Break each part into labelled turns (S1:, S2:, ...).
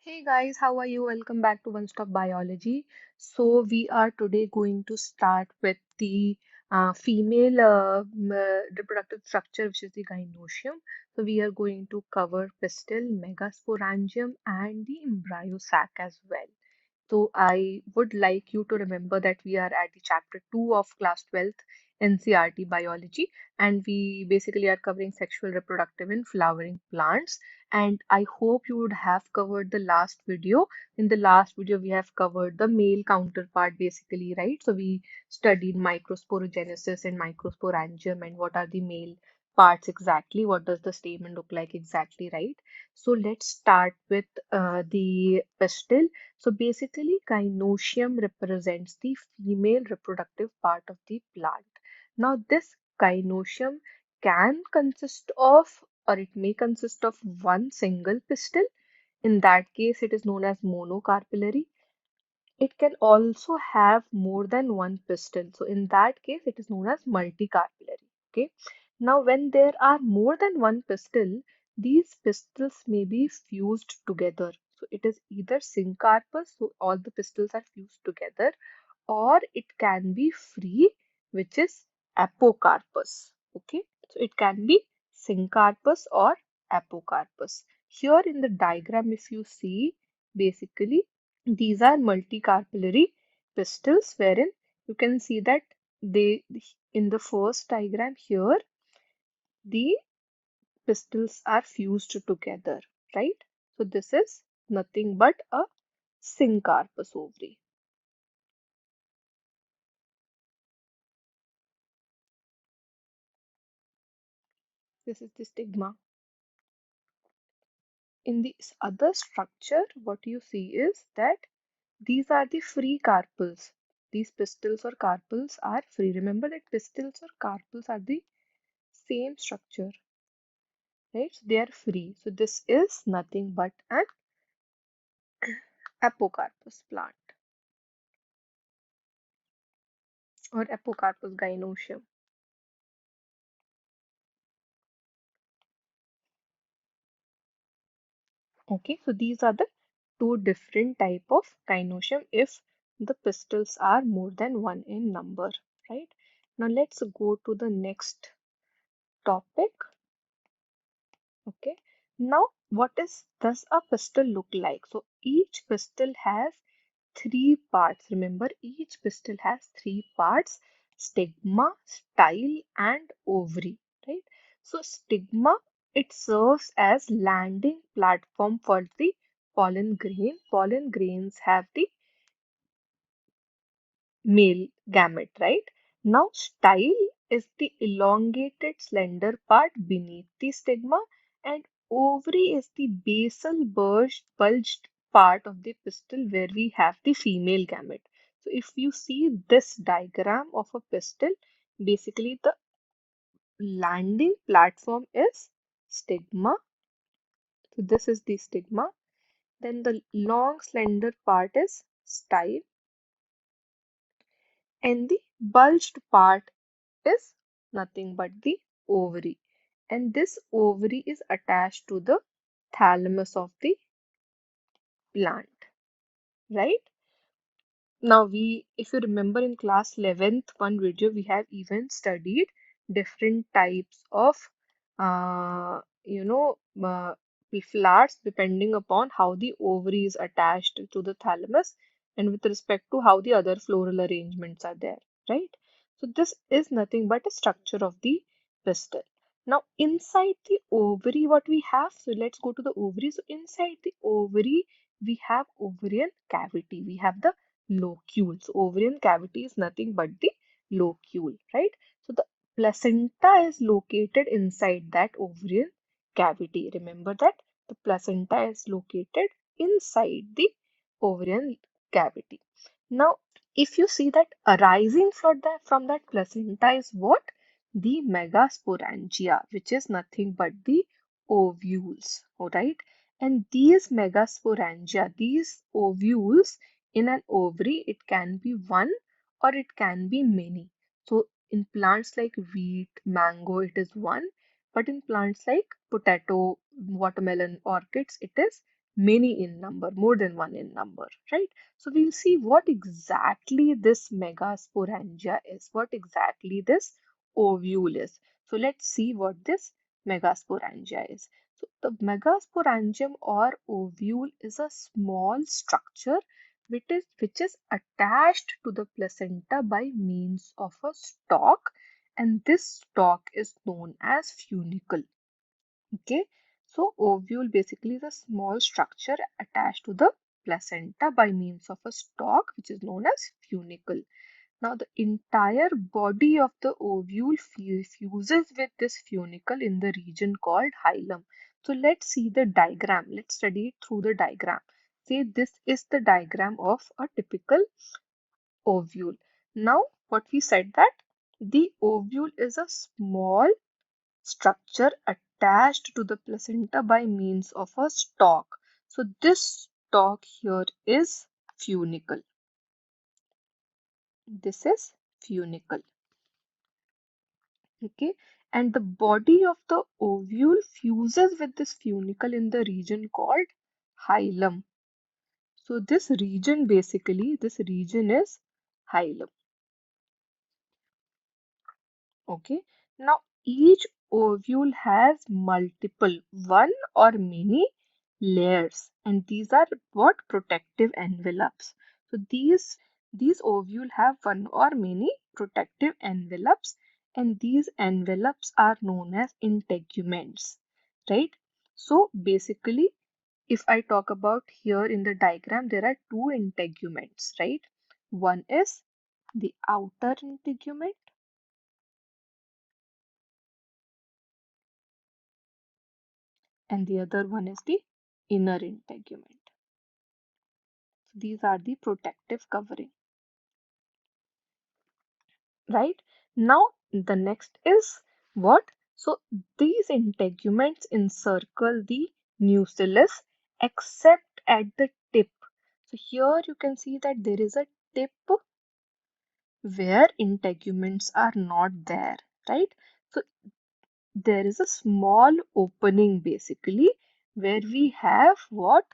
S1: Hey guys, how are you? Welcome back to One Stop Biology. So we are today going to start with the female reproductive structure, which is the gynoecium. So we are going to cover pistil, megasporangium, and the embryo sac as well. So I would like you to remember that we are at the chapter 2 of class 12th NCRT biology, and we basically are covering sexual reproductive in flowering plants. And I hope you would have covered the last video. In the last video, we have covered the male counterpart basically, right? So we studied microsporogenesis and microsporangium and what are the male parts exactly, what does the stamen look like exactly, right? So let's start with the pistil. So basically, gynoecium represents the female reproductive part of the plant. Now, this gynoecium can consist of, or it may consist of one single pistil. In that case, it is known as monocarpillary. It can also have more than one pistil. So in that case, it is known as multicarpillary. Okay. Now, when there are more than one pistil, these pistils may be fused together. So it is either syncarpous, so all the pistils are fused together, or it can be free, which is apocarpus. Okay. So it can be syncarpus or apocarpus. Here in the diagram, if you see, basically these are multicarpillary pistils wherein you can see that they in the first diagram here the pistils are fused together, right? So this is nothing but a syncarpous ovary. This is the stigma. In this other structure, what you see is that these are the free carpels. These pistils or carpels are free. Remember that pistils or carpels are the same structure, right? So they are free. So this is nothing but an apocarpus plant or apocarpus gynoecium. Okay, so these are the two different type of gynoecium if the pistils are more than one in number, right? Now let's go to the next topic. Okay, now what is does a pistil look like? So each pistil has three parts. Remember, each pistil has three parts: stigma, style, and ovary, right? So stigma, it serves as landing platform for the pollen grain. Pollen grains have the male gamete, right? Now, style is the elongated, slender part beneath the stigma, and ovary is the basal bulged part of the pistil where we have the female gamete. So, if you see this diagram of a pistil, basically the landing platform is stigma. So, this is the stigma. Then the long, slender part is style, and the bulged part is nothing but the ovary, and this ovary is attached to the thalamus of the plant, right? Now we, if you remember in class 11th one video, we have even studied different types of you know flowers depending upon how the ovary is attached to the thalamus and with respect to how the other floral arrangements are there, right? So this is nothing but a structure of the pistil. Now inside the ovary, what we have, so let's go to the ovary. So inside the ovary, we have ovarian cavity. We have the locule. So ovarian cavity is nothing but the locule, right? So the placenta is located inside that ovarian cavity. Remember that the placenta is located inside the ovarian cavity. Now, if you see that arising from that placenta is what? The megasporangia, which is nothing but the ovules, all right? And these megasporangia, these ovules in an ovary, it can be one or it can be many. So in plants like wheat, mango, it is one, but in plants like potato, watermelon, orchids, it is many in number, more than one in number, right? So we'll see what exactly this megasporangia is, what exactly this ovule is. So let's see what this megasporangia is. So the megasporangium or ovule is a small structure which is attached to the placenta by means of a stalk, and this stalk is known as funicle. Okay, so ovule basically is a small structure attached to the placenta by means of a stalk which is known as funicle. Now, the entire body of the ovule fuses with this funicle in the region called hilum. So, let's see the diagram. Let's study it through the diagram. Say this is the diagram of a typical ovule. Now, what we said that the ovule is a small structure attached to the placenta by means of a stalk. So, this stalk here is funicle. This is funicle. Okay, and the body of the ovule fuses with this funicle in the region called hilum. So this region basically, this region is hilum. Okay, now each ovule has multiple, one or many layers, and these are what protective envelopes. So these ovule have one or many protective envelopes, and these envelopes are known as integuments, right? So basically, if I talk about here in the diagram, there are two integuments, right? One is the outer integument, and the other one is the inner integument. So these are the protective covering, right? Now the next is what? So these integuments encircle the nucellus except at the tip. So here you can see that there is a tip where integuments are not there, right? So there is a small opening basically where we have what?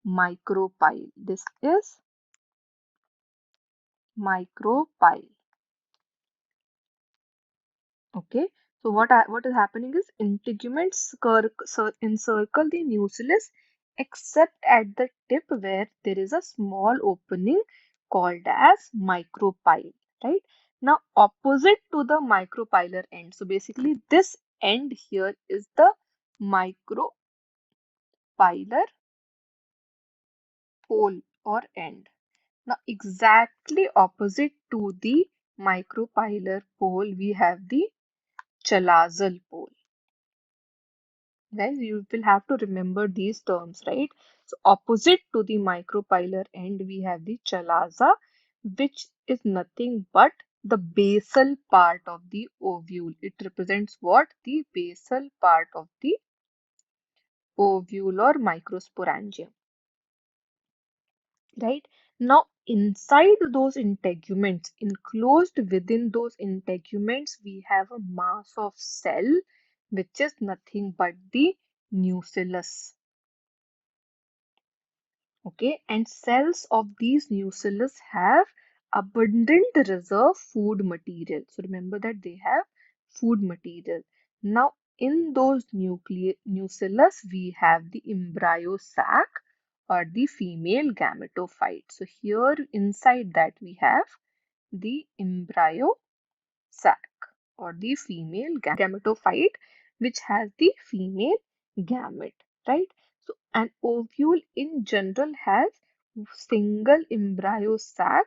S1: Micropyle. This is micropyle. Okay, so what is happening is integuments encircle the nucellus except at the tip where there is a small opening called as micropyle, right? Now opposite to the micropylar end, so basically this end here is the micropylar pole or end. Now exactly opposite to the micropylar pole we have the chalazal pole. Guys, you will have to remember these terms, right? So opposite to the micropylar end, we have the chalaza, which is nothing but the basal part of the ovule. It represents what? The basal part of the ovule or microsporangium, right? Now, inside those integuments, enclosed within those integuments, we have a mass of cell, which is nothing but the nucellus. Okay, and cells of these nucellus have abundant reserve food material. So remember that they have food material. Now, in those nucellus, we have the embryo sac or the female gametophyte. So here inside that we have the embryo sac or the female gametophyte, which has the female gamete, right? So an ovule in general has single embryo sac,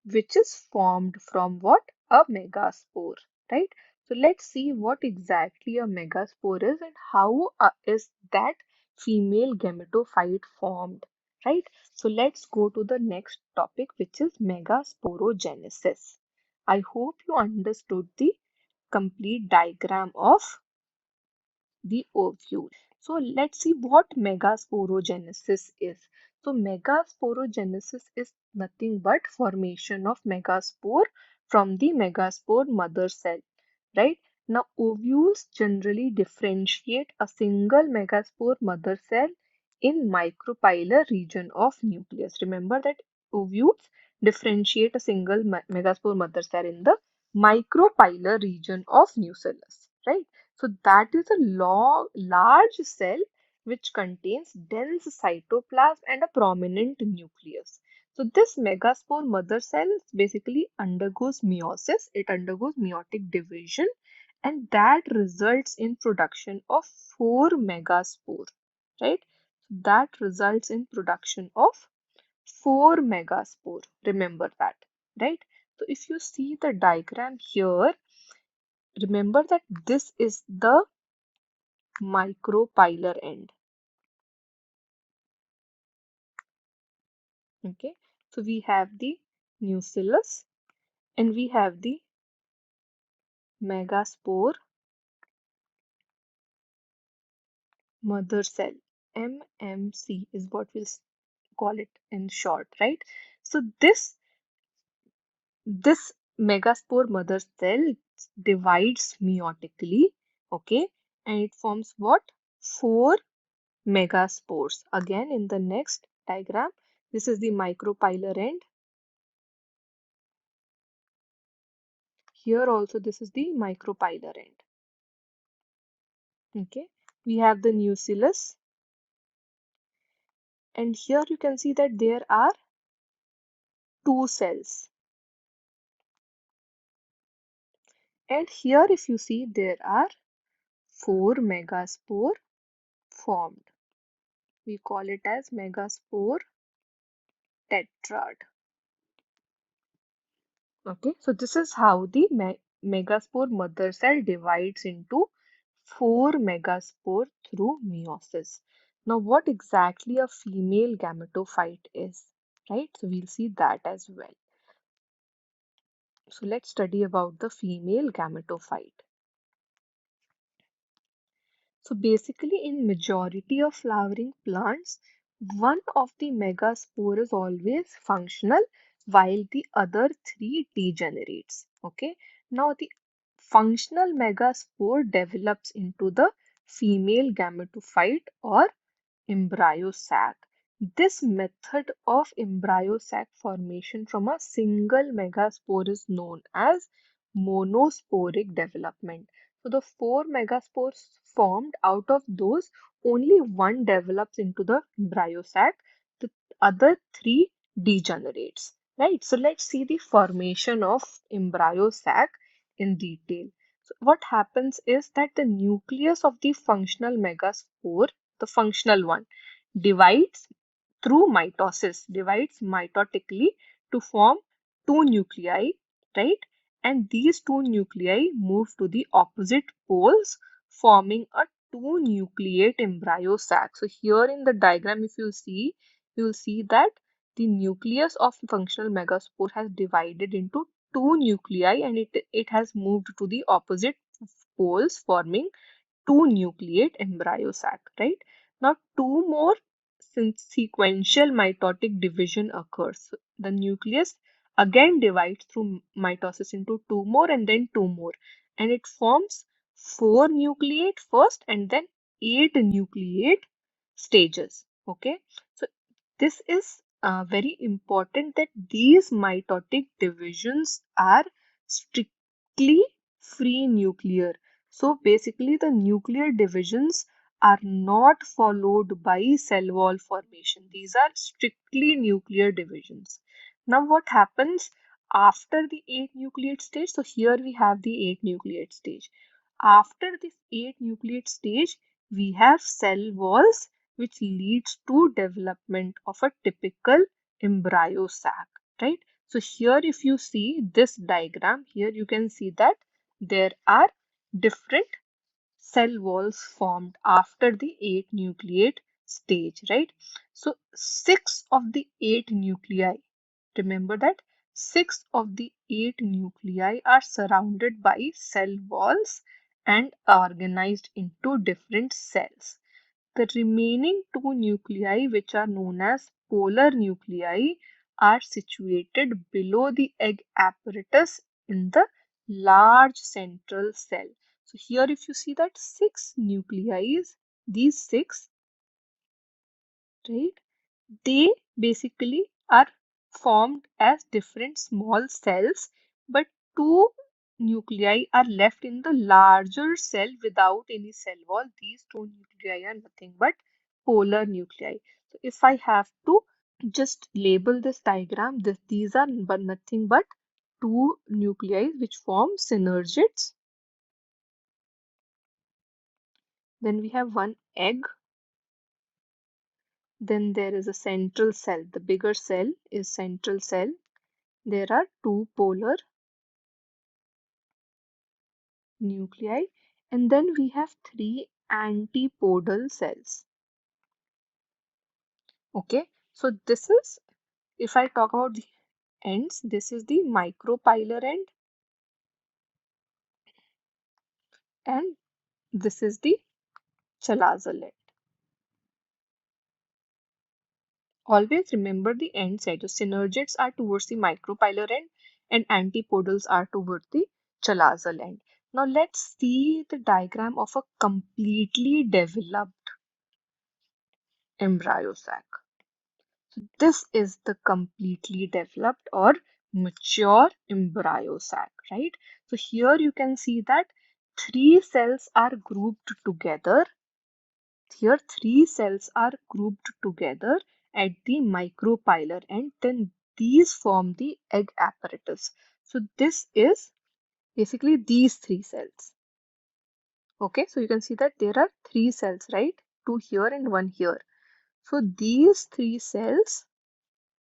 S1: which is formed from what? A megaspore, right? So let's see what exactly a megaspore is and how is that female gametophyte formed, right? So let's go to the next topic, which is megasporogenesis. I hope you understood the complete diagram of the ovule. So let's see what megasporogenesis is. So megasporogenesis is nothing but formation of megaspore from the megaspore mother cell, right? Now ovules generally differentiate a single megaspore mother cell in micropylar region of nucleus. Remember that ovules differentiate a single megaspore mother cell in the micropylar region of nucellus, right? So that is a large cell which contains dense cytoplasm and a prominent nucleus. So this megaspore mother cell basically undergoes meiosis. It undergoes meiotic division, and that results in production of four megaspore, right? That results in production of four megaspore. Remember that, right? So if you see the diagram here, remember that this is the micropylar end. Okay, so we have the nucellus and we have the megaspore mother cell. MMC is what we'll call it in short, right? So this megaspore mother cell divides meiotically, okay, and it forms what? Four megaspores. Again, in the next diagram, this is the micropylar end. Here also, this is the micropylar end. Okay, we have the nucellus, and here you can see that there are two cells. And here, if you see, there are four megaspore formed. We call it as megaspore tetrad. Okay, so this is how the megaspore mother cell divides into four megaspore through meiosis. Now, what exactly a female gametophyte is, right? So we'll see that as well. So let's study about the female gametophyte. So basically, in majority of flowering plants, one of the megaspore is always functional while the other three degenerates. Okay. Now the functional megaspore develops into the female gametophyte or embryo sac. This method of embryo sac formation from a single megaspore is known as monosporic development. So the four megaspores formed, out of those, only one develops into the embryo sac, the other three degenerates. Right? So let's see the formation of embryo sac in detail. So what happens is that the nucleus of the functional megaspore, the functional one, divides through mitosis, divides mitotically to form two nuclei, right? And these two nuclei move to the opposite poles, forming a two nucleate embryo sac. So here in the diagram, if you will see that the nucleus of functional megaspore has divided into two nuclei, and it has moved to the opposite poles, forming two nucleate embryo sac, right? Now, two more since sequential mitotic division occurs. The nucleus again divides through mitosis into two more and then two more, and it forms four nucleate first and then eight nucleate stages. Okay, so this is very important that these mitotic divisions are strictly free nuclear. So basically, the nuclear divisions are not followed by cell wall formation. These are strictly nuclear divisions. Now, what happens after the 8 nucleate stage? So here we have the 8 nucleate stage. After this 8 nucleate stage, we have cell walls, which leads to development of a typical embryo sac, right? So here, if you see this diagram, here you can see that there are different cell walls formed after the 8 nucleate stage, right? So 6 of the 8 nuclei, remember that 6 of the 8 nuclei are surrounded by cell walls and organized into different cells. The remaining two nuclei, which are known as polar nuclei, are situated below the egg apparatus in the large central cell. So here if you see that six nuclei, these six right? They basically are formed as different small cells, but two nuclei are left in the larger cell without any cell wall. These two nuclei are nothing but polar nuclei. So if I have to just label this diagram, these are but nothing but two nuclei which form synergids. Then we have one egg. Then there is a central cell. The bigger cell is central cell. There are two polar nuclei, and then we have three antipodal cells. Okay, so this is, if I talk about the ends, this is the micropylar end, and this is the chalazal end. Always remember the end side. So synergids are towards the micropylar end and antipodals are towards the chalazal end. Now let's see the diagram of a completely developed embryo sac. So this is the completely developed or mature embryo sac, right? So here you can see that three cells are grouped together. Here three cells are grouped together at the micropylar and then these form the egg apparatus. So this is basically these three cells. Okay, so you can see that there are three cells, right? Two here and one here. So these three cells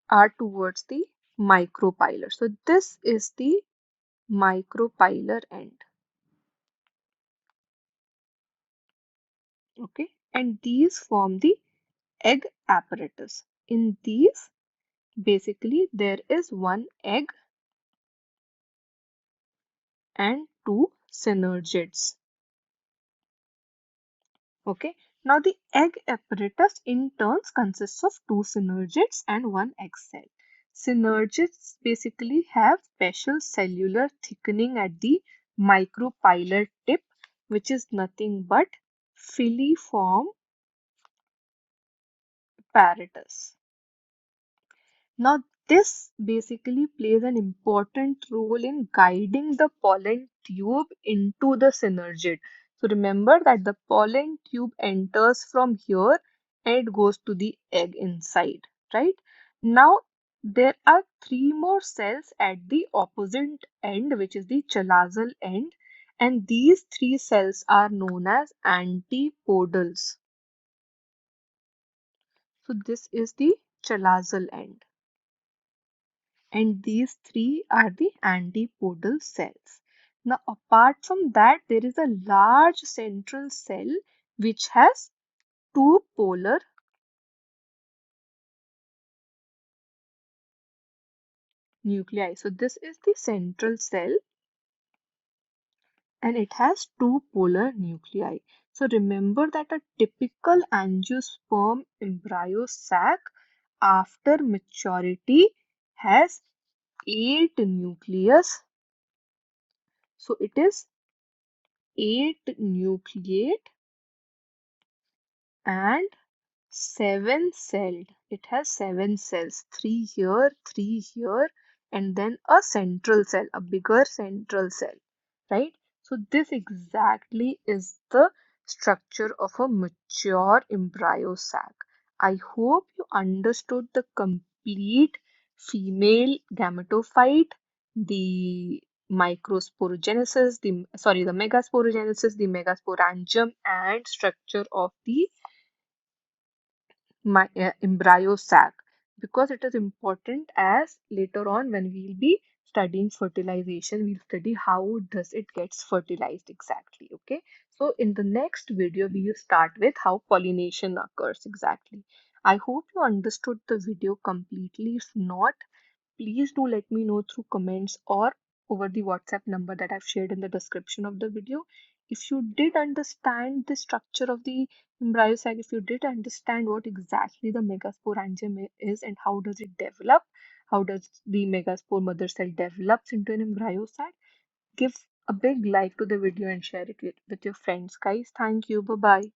S1: are towards the micropylar. So this is the micropylar end. Okay, and these form the egg apparatus. In these, basically, there is one egg and two synergids. Okay, now the egg apparatus in turns consists of two synergids and one egg cell. Synergids basically have special cellular thickening at the micropylar tip, which is nothing but filiform apparatus. Now, this basically plays an important role in guiding the pollen tube into the synergid. So, remember that the pollen tube enters from here and it goes to the egg inside, right? Now, there are three more cells at the opposite end, which is the chalazal end, and these three cells are known as antipodals. So, this is the chalazal end. And these three are the antipodal cells. Now, apart from that, there is a large central cell which has two polar nuclei. So, this is the central cell and it has two polar nuclei. So, remember that a typical angiosperm embryo sac after maturity has 8 nucleus. So, it is 8 nucleate and seven celled. It has seven cells, three here, and then a central cell, a bigger central cell, right? So this exactly is the structure of a mature embryo sac. I hope you understood the complete female gametophyte, the microsporogenesis, the megasporogenesis, the megasporangium, and structure of the embryo sac because it is important as later on when we'll be studying fertilization we'll study how does it gets fertilized exactly. Okay, so in the next video we will start with how pollination occurs exactly. I hope you understood the video completely. If not, please do let me know through comments or over the WhatsApp number that I've shared in the description of the video. If you did understand the structure of the embryo sac, if you did understand what exactly the megasporangium is and how does it develop, how does the megaspore mother cell develops into an embryo sac, give a big like to the video and share it with your friends. Guys, thank you. Bye bye.